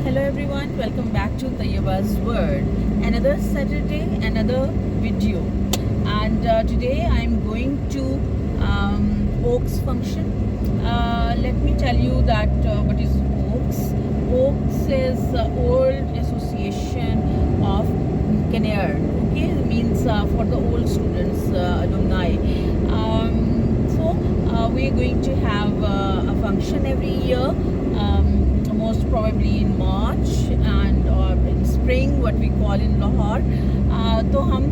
Hello everyone, welcome back to Tayyiba's World. Another Saturday, another video. And today I'm going to Oaks function. Let me tell you that what is Oaks. Oaks is old association of Kinnaird. Okay, it means for the old students, alumni. So we're going to have a function every year. Most probably in March and or in spring, what we call in Lahore. तो हम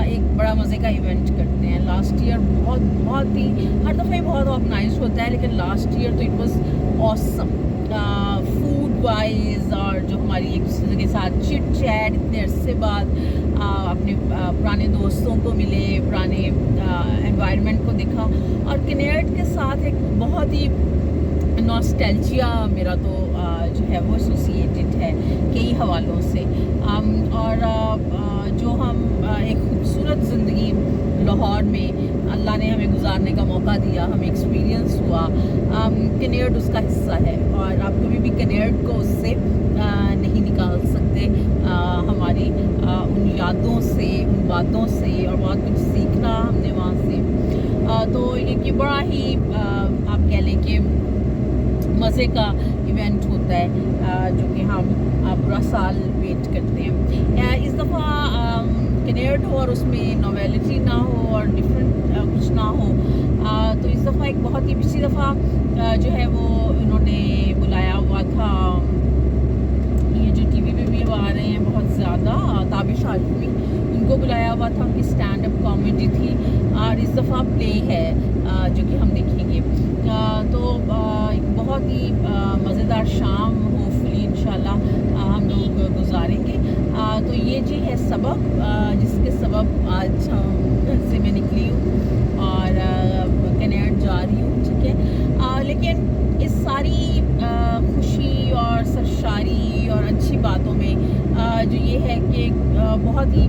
एक बड़ा मज़े का event करते हैं. Last year बहुत ही हर दफ़ा बहुत ऑर्गेनाइज होता है, लेकिन लास्ट ईयर तो it was awesome food wise, और जो हमारी एक दूसरे के साथ चिट चैट इतने अरसे बाद अपने पुराने दोस्तों को मिले, पुराने एनवायरनमेंट को देखा, और किन्नैर्ड के साथ एक बहुत ही नॉस्टैल्जिया मेरा तो जो है वो एसोसिएटेड है कई हवालों से. और जो हम एक खूबसूरत ज़िंदगी लाहौर में अल्लाह ने हमें गुजारने का मौका दिया, हमें एक्सपीरियंस हुआ, किन्नैर्ड उसका हिस्सा है, और आप कभी भी किन्नैर्ड को उससे नहीं निकाल सकते. हमारी उन यादों से, उन बातों से, और बहुत कुछ सीखना हमने वहाँ से. तो ये बड़ा ही आप कह लें कि मज़े का इवेंट होता है, जो कि हम पूरा साल वेट करते हैं. इस दफ़ा किन्नैर्ड हो और उसमें नॉवेलिटी ना हो और डिफरेंट कुछ ना हो, तो इस दफ़ा एक बहुत ही पिछली दफ़ा जो है वो इन्होंने बुलाया हुआ था, ये जो टीवी पे भी आ रहे हैं बहुत ज़्यादा, ताबिश आजमी, उनको बुलाया हुआ था, उनकी स्टैंड अप कॉमेडी थी, और इस दफ़ा प्ले है जो कि हम देखेंगे. तो एक बहुत ही मज़ेदार शाम होपफुली इंशाल्लाह हम लोग गुजारेंगे. तो ये जी है सबब, जिसके सबब आज घर से मैं निकली हूँ और किन्नैर्ड जा रही हूँ. ठीक है, लेकिन इस सारी खुशी और सरशारी और अच्छी बातों में जो ये है कि बहुत ही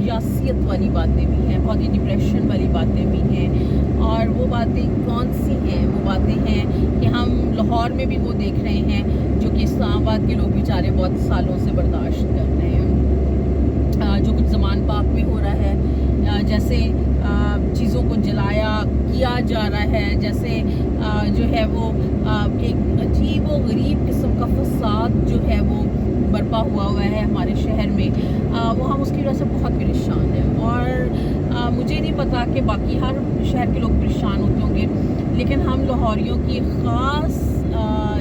यासियत वाली बातें भी हैं, बहुत ही डिप्रेशन वाली बातें भी हैं. और वो बातें कौन सी हैं? वो बातें हैं कि हम लाहौर में भी वो देख रहे हैं जो कि इस्लामाबाद के लोग बेचारे बहुत सालों से बर्दाश्त कर रहे हैं. जो कुछ ज़मान पाक में हो रहा है, जैसे चीज़ों को जलाया किया जा रहा है, जैसे जो है वो एक अजीब व गरीब किस्म का फसाद जो है वो बर्पा हुआ है हमारे शहर में, वो हम उसकी वजह से बहुत परेशान हैं. और मुझे नहीं पता कि बाकी हर शहर के लोग परेशान होते होंगे, लेकिन हम लाहौरियों की ख़ास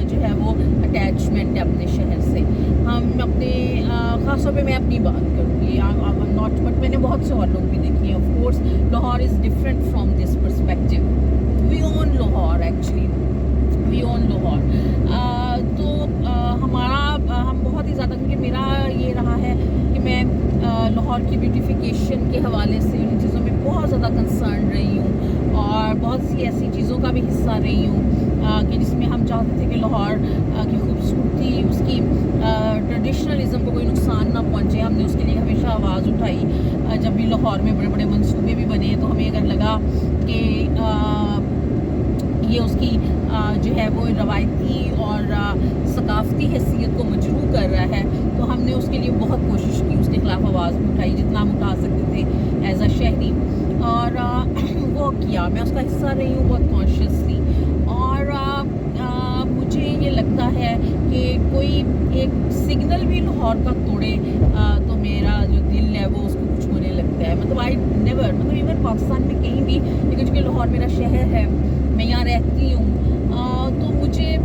जो है वो अटैचमेंट है अपने शहर से. हम अपने ख़ास तौर पे मैं अपनी बात करूँगी, नॉट, बट मैंने बहुत से और लोग भी देखे हैं. Of course Lahore is different from this perspective. We own Lahore, actually we own Lahore. तो हमारा हम बहुत ही ज़्यादा, क्योंकि मेरा ये रहा है कि मैं लाहौर की ब्यूटिफिकेशन के हवाले से उन चीज़ों में बहुत ज़्यादा कंसर्न रही हूँ, और बहुत सी ऐसी चीज़ों का भी हिस्सा रही हूँ कि जिसमें हम चाहते थे कि लाहौर की खूबसूरती, उसकी ट्रेडिशनलिज़म को कोई नुकसान ना पहुँचे. हमने उसके लिए हमेशा आवाज़ उठाई. जब भी लाहौर में बड़े बड़े मंसूबे भी बने, तो हमें अगर लगा कि ये उसकी जो है वो रवायती और सकाफ़ती हैसियत को मजरूह कर रहा है, तो हमने उसके लिए बहुत कोशिश की, उसके ख़िलाफ़ आवाज़ उठाई जितना हम उठा सकते थे एज अ शहरी, और वो किया. मैं उसका हिस्सा रही हूँ बहुत कॉन्शियसली. और मुझे ये लगता है कि कोई एक सिग्नल भी लाहौर का तोड़े तो मेरा जो दिल है वो उसको कुछ होने लगता है. मतलब आई नेवर, मतलब इवन पाकिस्तान में कहीं भी, लेकिन चूँकि लाहौर मेरा शहर है, मैं यहाँ रहती हूँ, तो मुझे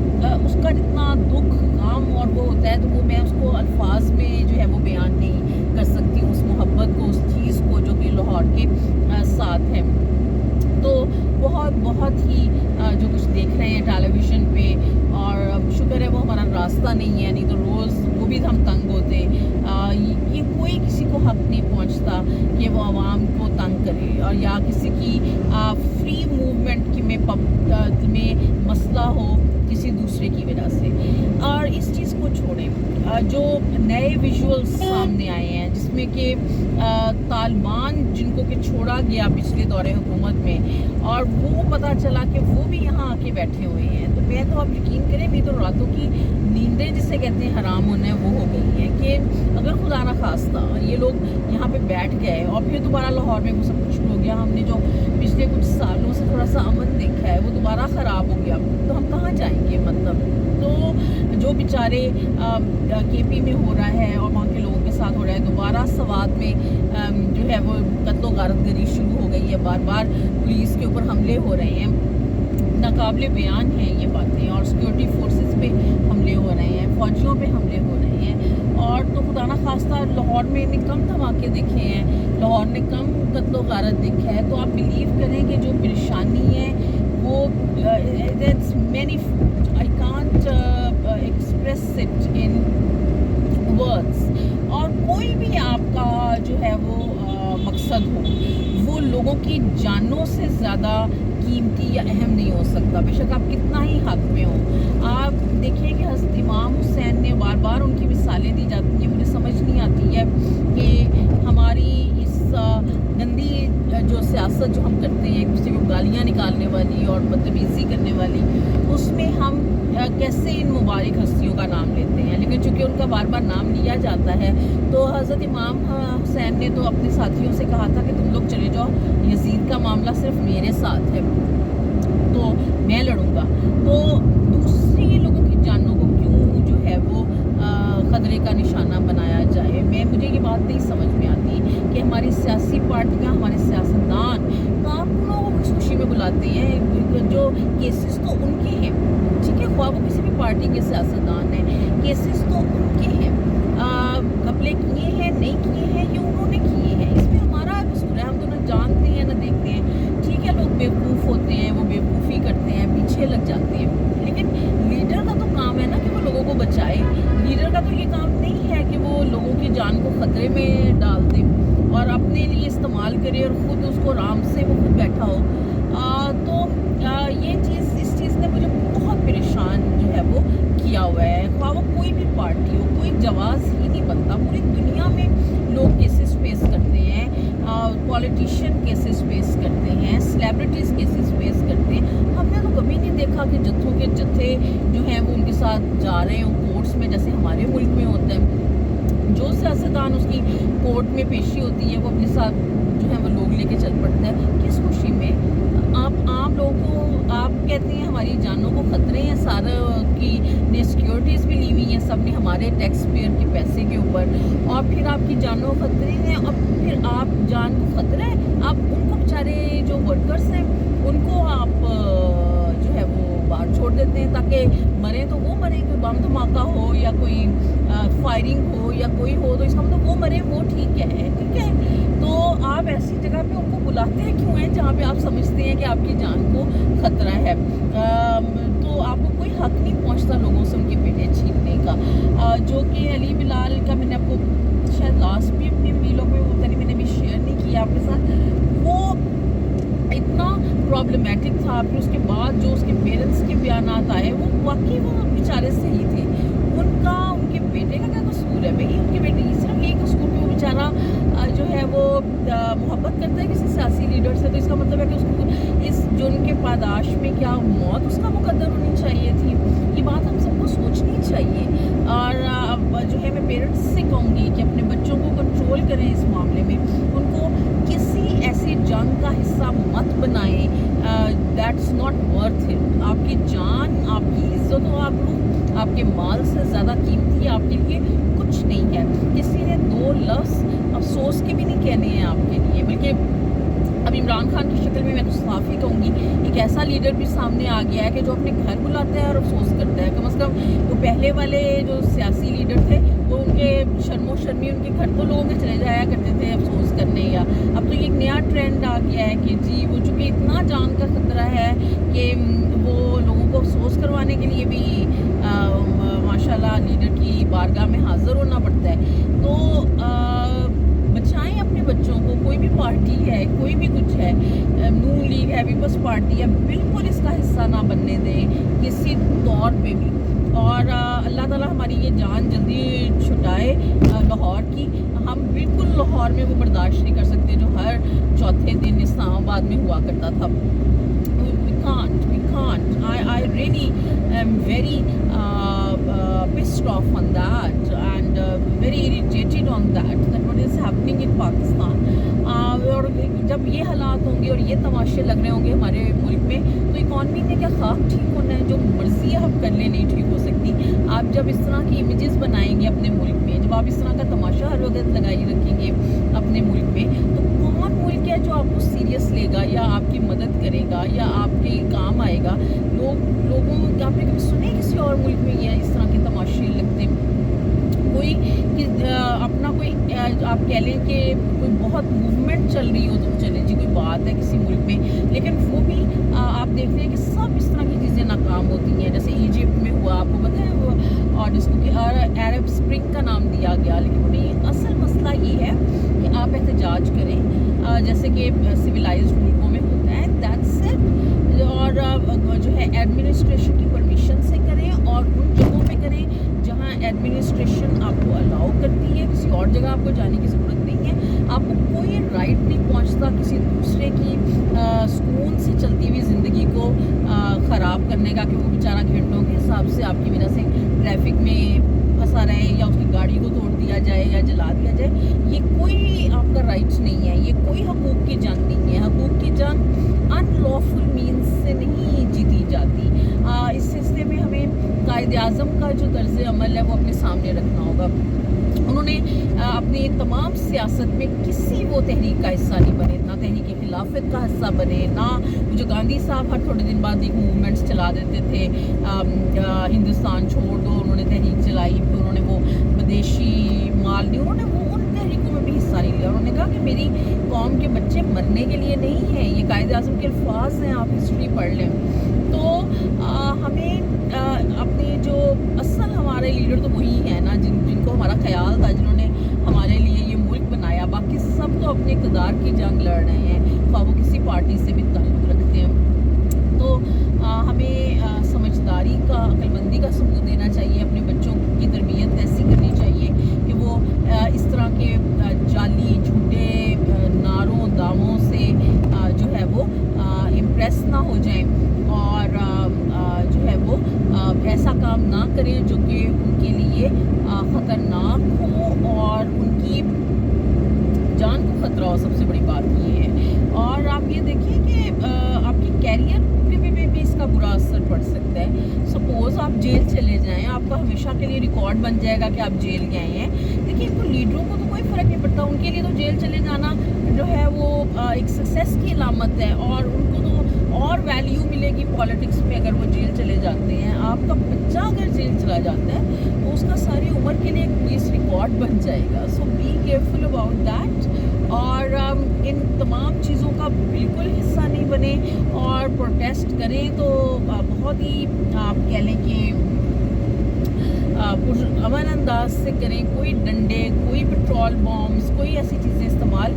उसका जितना दुख, गम और वो होता है, तो वो मैं उसको अल्फाज में जो है वो बयान नहीं कर सकती हूँ, उस मोहब्बत को, उस चीज़ को जो कि लाहौर के साथ है. तो बहुत बहुत ही जो कुछ देख रहे हैं टेलीविज़न पे, और अब शुक्र है वो हमारा रास्ता नहीं है, नहीं तो रोज़ वो भी हम तंग होते. ये कोई किसी को हक़ नहीं पहुंचता कि वो आवाम को तंग करे, और या किसी की फ्री मूवमेंट की में मसला हो किसी दूसरे की वजह से. और इस चीज़ को छोड़ें, जो नए विजुअल्स सामने आए हैं जिसमें कि तालिबान जिनको कि छोड़ा गया पिछले दौरे हुकूमत में, और वो पता चला कि वो भी यहाँ आके बैठे हुए हैं, तो मैं तो आप यकीन करें, मेरी तो रातों की नींद हदें जिसे कहते हैं हराम होने वो हो गई हैं कि अगर खुदा ना खास्ता ये लोग यहाँ पे बैठ गए और फिर दोबारा लाहौर में वो सब कुछ हो गया, हमने जो पिछले कुछ सालों से थोड़ा सा अमन देखा है वो दोबारा ख़राब हो गया, तो हम कहाँ जाएंगे? मतलब तो जो बेचारे केपी में हो रहा है और वहाँ के लोगों के साथ हो रहा है, दोबारा सवात में जो है वो कत्लो गारतगरी शुरू हो गई है, बार बार पुलिस के ऊपर हमले हो रहे हैं, नाकाबिले बयान हैं ये बातें, और सिक्योरिटी फोर्सेस पे हमले हो रहे हैं, फौजियों पे हमले हो रहे हैं, और तो खुदा ना खास्ता लाहौर में ने कम धमाके देखे हैं, लाहौर ने कम कत्लो गारत देखा है। तो आप बिलीव करें कि जो परेशानी है वो many I can't express it in words, और कोई भी आपका जो है वो मकसद हो वो लोगों की जानों से ज़्यादा कीमती या अहम नहीं हो सकता, बेशक आप कितना ही हक में हो। आप देखिए कि हज़रत इमाम हुसैन ने बार बार उनकी मिसालें दी जाती हैं, मुझे समझ नहीं आती है कि हमारी इस गंदी जो सियासत जो हम करते हैं, एक दूसरे को गालियाँ निकालने वाली और बदतमीज़ी करने वाली, उसमें हम कैसे इन मुबारक हस्तियों का नाम लेते हैं, लेकिन चूँकि उनका बार बार नाम लिया जाता है तो हज़रत इमाम हुसैन ने तो अपने साथियों से कहा था कि तुम लोग चले जाओ, यजीद का मामला सिर्फ मेरे साथ है तो मैं लड़ूंगा। तो दूसरी लोगों की जानों को क्यों जो है वो खतरे का निशाना बनाया जाए? मुझे ये बात नहीं समझ में आती कि हमारी सियासी पार्टियां, हमारे सियासतदान कारकुनों को किस खुशी में बुलाते हैं, जो केसेस तो उनके हैं, ठीक है, ख्वाह वो किसी भी पार्टी के सियासतदान हैं, केसेस तो उनके हैं, घपले किए हैं नहीं किए हैं ये उन्होंने किए हैं, इसमें हमारा कसूर है? हम तो ना जानते हैं ना देखते हैं, ठीक है, लोग बेवकूफ़ होते हैं, वो बेवकूफ़ी करते हैं, पीछे लग जाते हैं, लेकिन लीडर का तो काम है ना कि वो लोगों को बचाए। लीडर का तो ये काम नहीं है कि वो लोगों की जान को ख़तरे में डाल दे और अपने लिए इस्तेमाल करे और ख़ुद उसको आराम से वो खुद बैठा हो। ये चीज़, इस चीज़ ने मुझे बहुत परेशान जो है वो किया हुआ है। ख्वाह वो कोई भी पार्टी हो, कोई जवाज़ ही नहीं बनता। पूरी दुनिया में लोग केसेस फेस करते हैं, पॉलिटिशियन केसेस फेस करते हैं, सेलिब्रिटीज़ केसेस फेस करते हैं। हमने तो कभी नहीं देखा कि जत्थों के जत्थे जो हैं वो उनके साथ जा रहे हों कोर्ट्स में, जैसे हमारे मुल्क में होता है। जो सियासतदान उसकी कोर्ट में पेशी होती है वो अपने साथ जो है वो लोग लेके चल पड़ता है, किस खुशी में? आप लोगों को आप कहते हैं हमारी जानों को खतरे हैं, सारा की ने सिक्योरिटीज़ भी ली हुई हैं, सब ने हमारे टैक्स पेयर के पैसे के ऊपर, और फिर आपकी जानों को खतरे हैं, और फिर आप जान को खतरा है, आप उनको बेचारे जो वर्कर्स हैं उनको आप जो है वो बाहर छोड़ देते हैं ताकि मरे तो वो मरे, कोई बम धमाका हो या कोई फायरिंग हो या कोई हो तो इसका मतलब वो मरे, वो ठीक है। तो आप ऐसी जगह पे उनको बुलाते हैं क्यों हैं जहाँ पे आप समझते हैं कि आपकी जान को खतरा है? तो आपको कोई हक नहीं पहुँचता लोगों से उनके बेटे छीनने का, जो कि अली बिलाल का मैंने आपको शायद लास्ट भी अपने वीडियो में होता नहीं, मैंने भी शेयर नहीं किया आपके साथ, वो इतना प्रॉब्लमेटिक था। फिर उसके बाद जो उसके पेरेंट्स के बयान आए वो वाकई वो बेचारे सही थे, उनके बेटे का क्या कसूर है भाई? उनके बेटे की सिर्फ यही कसूर कि वो बेचारा जो है वो मोहब्बत करता है किसी सियासी लीडर से, तो इसका मतलब है कि उसको इस जुर्म के पादाश में क्या मौत उसका मुकद्दर होनी चाहिए थी? ये बात हम सबको सोचनी चाहिए। और जो है मैं पेरेंट्स से कहूँगी कि अपने बच्चों को कंट्रोल करें इस मामले में, उनको किसी ऐसी जंग का हिस्सा मत बनाएं, दैट्स नॉट वर्थ इट। आपकी जान, आपकी इज्जत और आबरू आपके माल से ज़्यादा कीमती आपके लिए कुछ नहीं है। किसी ने दो लफ्ज़ अफसोस के भी नहीं कहने हैं आपके लिए, बल्कि अब इमरान खान की शक्ल में मैं तो साफ ही कहूँगी, एक ऐसा लीडर भी सामने आ गया है कि जो अपने घर बुलाता है और अफसोस करता है। कम से कम वो पहले वाले जो सियासी लीडर थे वो उनके शर्मो शर्मी उनके घर तो लोगों के चले जाया करते थे अफसोस करने, या अब तो ये एक नया ट्रेंड आ गया है कि जी वो चूँकि इतना जान का खतरा है कि वो लोगों को अफसोस करवाने के लिए भी माशाल्लाह लीडर की बारगाह में हाज़िर होना पड़ता है। तो बचाएं अपने बच्चों को। कोई भी पार्टी है, कोई भी कुछ है, नून लीग है, पीपल्स पार्टी है, बिल्कुल इसका हिस्सा ना बनने दें किसी तौर पे भी। और अल्लाह ताला हमारी ये जान जल्दी छुटाए लाहौर की। हम बिल्कुल लाहौर में वो बर्दाश्त नहीं कर सकते जो हर चौथे दिन इस्लामाबाद में हुआ करता था। We can't. I really am very pissed pissed off on that and very irritated on that what is happening in Pakistan. اور جب یہ حالات ہوں گے اور یہ تماشے لگ رہے ہوں گے ہمارے ملک میں تو اکانومی نے کیا خاک ٹھیک ہونا ہے؟ جو مرضی آپ کر لیں نہیں ٹھیک ہو سکتی. آپ جب اس طرح کی امیجز بنائیں گے اپنے ملک میں, جب آپ اس طرح کا تماشا ہر وقت لگائی رکھیں گے اپنے ملک میں, تو کون ملک ہے جو آپ کو سیریس لے گا یا آپ کی مدد کرے گا یا آپ کے کام آئے گا؟ لوگوں آپ نے کبھی سنے کسی اور ملک میں یہ اس طرح کے تماشے لگتے ہیں؟ کوئی اپنا کوئی آپ کہہ لیں کہ کوئی بہت موومنٹ چل رہی ہو تو چلیں جی کوئی بات ہے کسی ملک میں, لیکن وہ بھی آپ دیکھ رہے ہیں کہ سب اس طرح کی چیزیں ناکام ہوتی ہیں. جیسے ایجپٹ میں ہوا, آپ کو پتہ ہے وہ, اور جس کو کہ عرب اسپرنگ کا نام دیا گیا, لیکن انہیں اصل مسئلہ یہ ہے کہ آپ احتجاج کریں جیسے کہ سویلائزڈ ملکوں میں ہوتا ہے, دیٹس اٹ. اور جو ہے ایڈمنسٹریشن کی پرمیشن سے کریں اور ان جگہوں پہ کریں جہاں ایڈمنسٹریشن آپ کو الاؤ کرتی ہے. کسی اور جگہ آپ کو جانے کی ضرورت نہیں ہے. آپ کو کوئی رائٹ نہیں پہنچتا کسی دوسرے کی سکون سے چلتی ہوئی زندگی کو خراب کرنے کا, کہ وہ بیچارہ گھنٹوں کے حساب سے آپ کی وجہ سے ٹریفک میں پھنسا رہے یا اس کی گاڑی کو توڑ دیا جائے یا جلا دیا جائے. یہ کوئی آپ کا رائٹ نہیں ہے, یہ کوئی حقوق کی جنگ نہیں ہے. حقوق کی جنگ ان لافل مینس سے نہیں جیتی جاتی. اس سلسلے میں ہمیں قائد اعظم کا جو طرز عمل ہے وہ اپنے سامنے رکھنا ہوگا. انہوں نے اپنی تمام سیاست میں کسی وہ تحریک کا حصہ نہیں بنے, نہ تحریک خلافت کا حصہ بنے, نہ جو گاندھی صاحب ہر تھوڑے دن بعد ایک موومنٹس چلا دیتے تھے, ہندوستان چھوڑ دو, انہوں نے تحریک چلائی, پھر انہوں نے وہ بدیشی مال نہیں, انہوں نے وہ ان تحریکوں میں بھی حصہ نہیں لیا. انہوں نے کہا کہ میری قوم کے بچے مرنے کے لیے نہیں ہیں. یہ قائد اعظم کے الفاظ ہیں, آپ ہسٹری پڑھ لیں. تو ہمیں اپنے جو اصل ہمارے لیڈر تو وہی ہیں نا جن کو ہمارا خیال تھا, جنہوں نے ہمارے لیے یہ ملک بنایا. باقی سب تو اپنے اقتدار کی جنگ لڑ رہے ہیں, خواہ وہ کسی پارٹی سے بھی تعلق رکھتے ہیں. تو ہمیں سمجھداری کا, عقل مندی کا ثبوت دینا چاہیے. اپنے بچوں کی تربیت ایسی کرنی چاہیے کہ وہ اس طرح کے جعلی جھوٹے نعروں دعووں سے جو ہے وہ امپریس نہ ہو جائیں, اور جو ہے وہ ایسا کام نہ کریں جو کہ ان کے لیے خطرناک ہو اور ان کی جان کو خطرہ ہو. سب سے بڑی بات یہ ہے. اور آپ یہ دیکھیں کہ آپ کی کیریئر پہ بھی اس کا برا اثر پڑ سکتا ہے. سپوز آپ جیل چلے جائیں, آپ کا ہمیشہ کے لیے ریکارڈ بن جائے گا کہ آپ جیل گئے ہیں. دیکھیے ان کو لیڈروں کو تو کوئی فرق نہیں پڑتا, ان کے لیے تو جیل چلے جانا جو ہے وہ ایک سکسیس کی علامت ہے, اور ان کو تو اور ویلیو ملے گی پالیٹکس میں اگر وہ جیل چلے جاتے ہیں. آپ کا بچہ اگر جیل چلا جاتا ہے تو اس کا ساری عمر کے لیے ایک پولیس ریکارڈ بن جائے گا. سو بی کیئرفل اباؤٹ دیٹ, اور ان تمام چیزوں کا بالکل حصہ نہیں بنے, اور پروٹیسٹ کریں تو بہت ہی آپ کہہ لیں کہ امن انداز سے کریں. کوئی ڈنڈے, کوئی پیٹرول بامز, کوئی ایسی چیزیں استعمال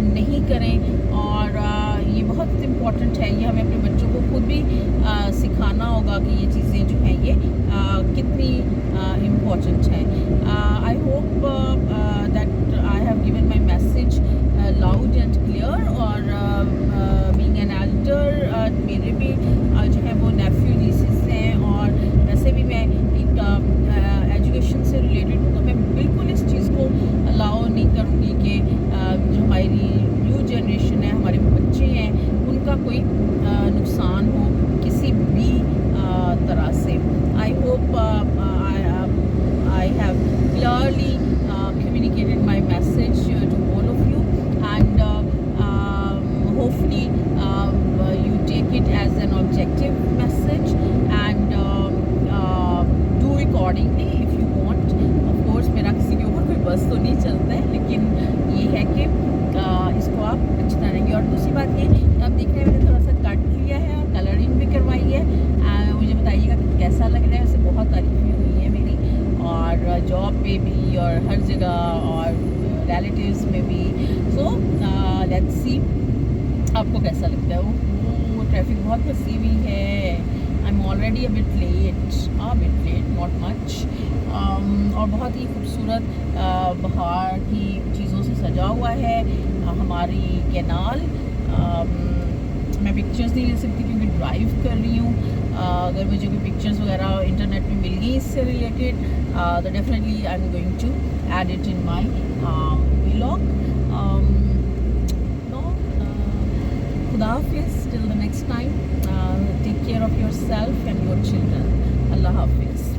نہیں کریں. اور یہ بہت امپورٹنٹ ہے, یہ ہمیں اپنے بچوں کو خود بھی سکھانا ہوگا کہ یہ چیزیں جو ہیں یہ کتنی امپورٹنٹ ہیں. I hope that I have given my message loud and clear. اور بینگ این ایلڈر میرے بھی جو ہے وہ نیفیو نیسز ہیں, اور ویسے بھی میں ایک ایجوکیشن سے ریلیٹڈ ہوں, تو میں بالکل اس چیز کو الاؤ نہیں کروں گی کہ جو ہماری نیو جنریشن ہے, ہمارے بچے ہیں, ان کا کوئی نقصان ہو کسی بھی طرح سے. I hope I have clearly communicated my message to all of you, and hopefully you take it as an objective message and do accordingly if you want. Of course میرا کسی کے اوپر کوئی بس تو نہیں چلتا ہے, لیکن یہ ہے کہ اس کو آپ اچھی طرح رہیں گے. اور دوسری بات یہ آپ دیکھ رہے ہیں میں نے تھوڑا سا کٹ لیا ہے اور کلرنگ بھی کروائی ہے. مجھے بتائیے گا کہ کیسا لگ رہا ہے. اسے بہت تعریفیں ہوئی ہیں میری, اور جاب پہ بھی اور ہر جگہ, اور ریلیٹیوز میں بھی. سو لیٹس سی آپ کو کیسا لگتا ہے. وہ ٹریفک بہت پھنسی ہوئی ہے. I am already a bit late, not much. اور بہت ہی خوبصورت بہار کی چیزوں سے سجا ہوا ہے ہماری کینال. میں پکچرز نہیں لے سکتی کیونکہ ڈرائیو کر رہی ہوں, اگر مجھے کوئی پکچرز وغیرہ انٹرنیٹ پہ مل گئی اس سے ریلیٹڈ تو definitely I am going to add it in my vlog. خدا حافظ till the next time. Take care of yourself and your children. اللہ حافظ.